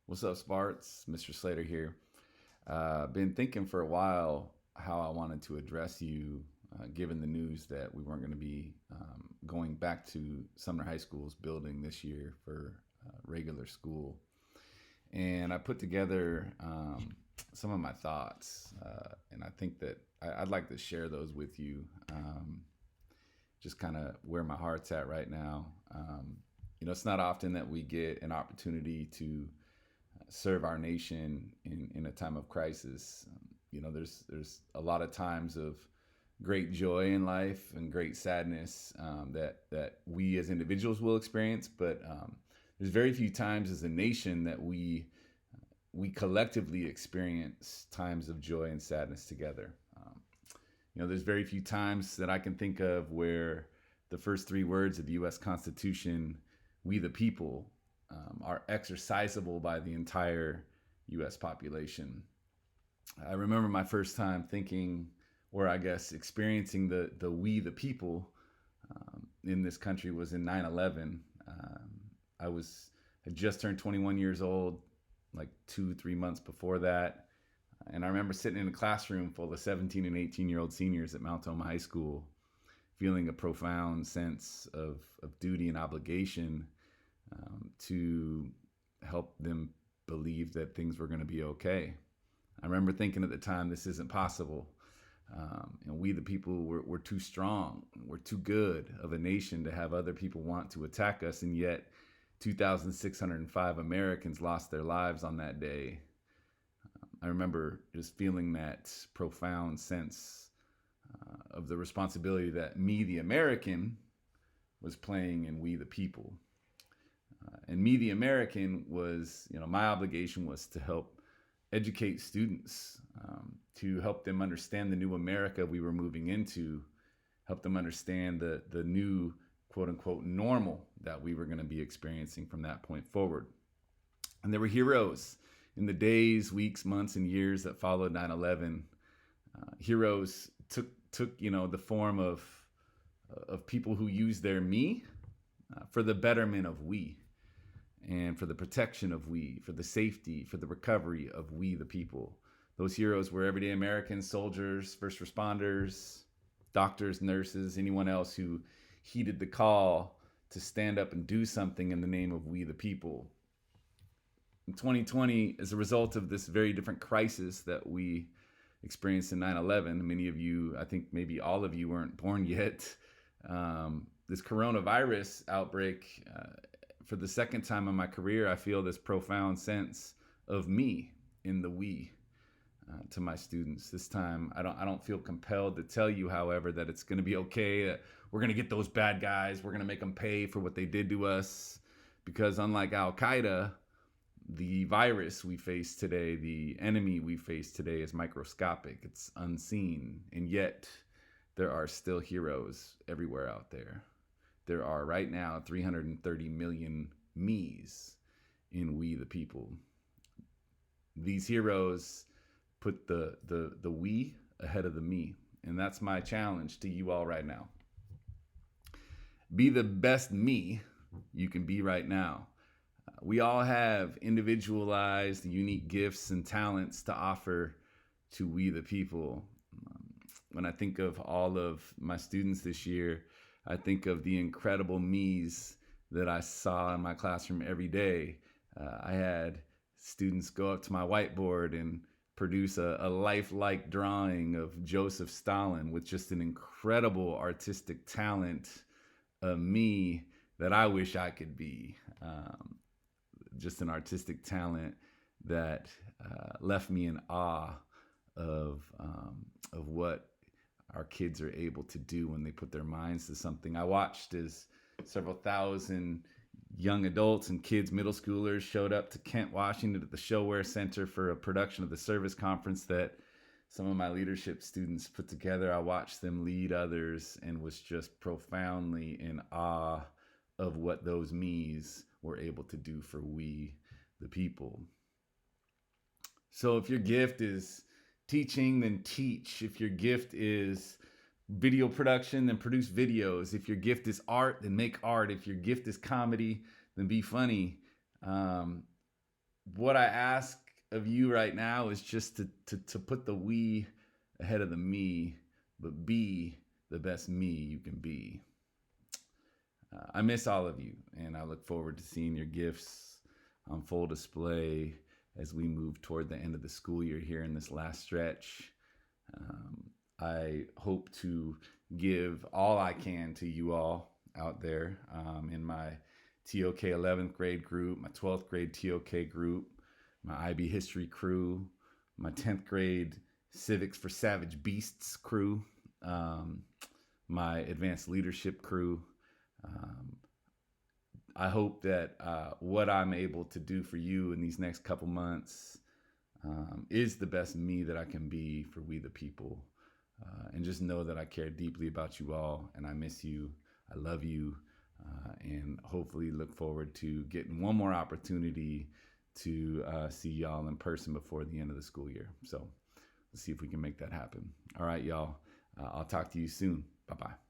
What's up, Sparts? Mr. Slater here. Been thinking for a while how I wanted to address you, given the news that we weren't going to be going back to Sumner High School's building this year for regular school. And I put together some of my thoughts, and I think that I'd like to share those with you. Just kind of where my heart's at right now. It's not often that we get an opportunity to serve our nation in a time of crisis. There's a lot of times of great joy in life and great sadness that we as individuals will experience, but there's very few times as a nation that we collectively experience times of joy and sadness together. There's very few times that I can think of where the first three words of the U.S. Constitution, "We the people," are exercisable by the entire U.S. population. I remember my first time thinking, or I guess experiencing the "we the people" in this country was in 9/11. I had just turned 21 years old, like 2-3 months before that. And I remember sitting in a classroom full of 17 and 18-year-old seniors at Mount Homa High School, feeling a profound sense of duty and obligation to help them believe that things were going to be okay. I remember thinking at the time, this isn't possible. And we, the people, we're too strong. We're too good of a nation to have other people want to attack us. And yet, 2,605 Americans lost their lives on that day. I remember just feeling that profound sense of the responsibility that me, the American, was playing in We the People. And me, the American, was, my obligation was to help educate students, to help them understand the new America we were moving into, help them understand the new quote unquote normal that we were going to be experiencing from that point forward. And there were heroes in the days, weeks, months, and years that followed 9/11. Heroes took the form of people who used their me for the betterment of we, and for the protection of we, for the safety, for the recovery of we the people. Those heroes were everyday Americans, soldiers, first responders, doctors, nurses, anyone else who heeded the call to stand up and do something in the name of we the people. In 2020, as a result of this very different crisis that we experienced in 9/11, many of you, I think maybe all of you, weren't born yet. This coronavirus outbreak, for the second time in my career, I feel this profound sense of me in the we to my students. This time, I don't feel compelled to tell you, however, that it's going to be okay, that we're going to get those bad guys, we're going to make them pay for what they did to us, because unlike Al-Qaeda, the virus we face today, the enemy we face today, is microscopic. It's unseen. And yet, there are still heroes everywhere out there. There are right now 330 million me's in We the People. These heroes put the we ahead of the me. And that's my challenge to you all right now. Be the best me you can be right now. We all have individualized, unique gifts and talents to offer to We the People. When I think of all of my students this year, I think of the incredible me's that I saw in my classroom every day. I had students go up to my whiteboard and produce a lifelike drawing of Joseph Stalin with just an incredible artistic talent, a me that I wish I could be. Just an artistic talent that left me in awe of what our kids are able to do when they put their minds to something. I watched as several thousand young adults and kids, middle schoolers, showed up to Kent, Washington at the Showware Center for a production of the service conference that some of my leadership students put together. I watched them lead others and was just profoundly in awe of what those me's were able to do for we the people. So if your gift is teaching, then teach. If your gift is video production, then produce videos. If your gift is art, then make art. If your gift is comedy, then be funny. what I ask of you right now is just to put the we ahead of the me, but be the best me you can be. I miss all of you, and I look forward to seeing your gifts on full display as we move toward the end of the school year here in this last stretch. I hope to give all I can to you all out there in my TOK 11th grade group, my 12th grade TOK group, my IB history crew, my 10th grade Civics for Savage Beasts crew, my advanced leadership crew. I hope that what I'm able to do for you in these next couple months is the best me that I can be for we the people. And just know that I care deeply about you all, and I miss you. I love you, and hopefully look forward to getting one more opportunity to see y'all in person before the end of the school year. So let's see if we can make that happen. All right, y'all. I'll talk to you soon. Bye-bye.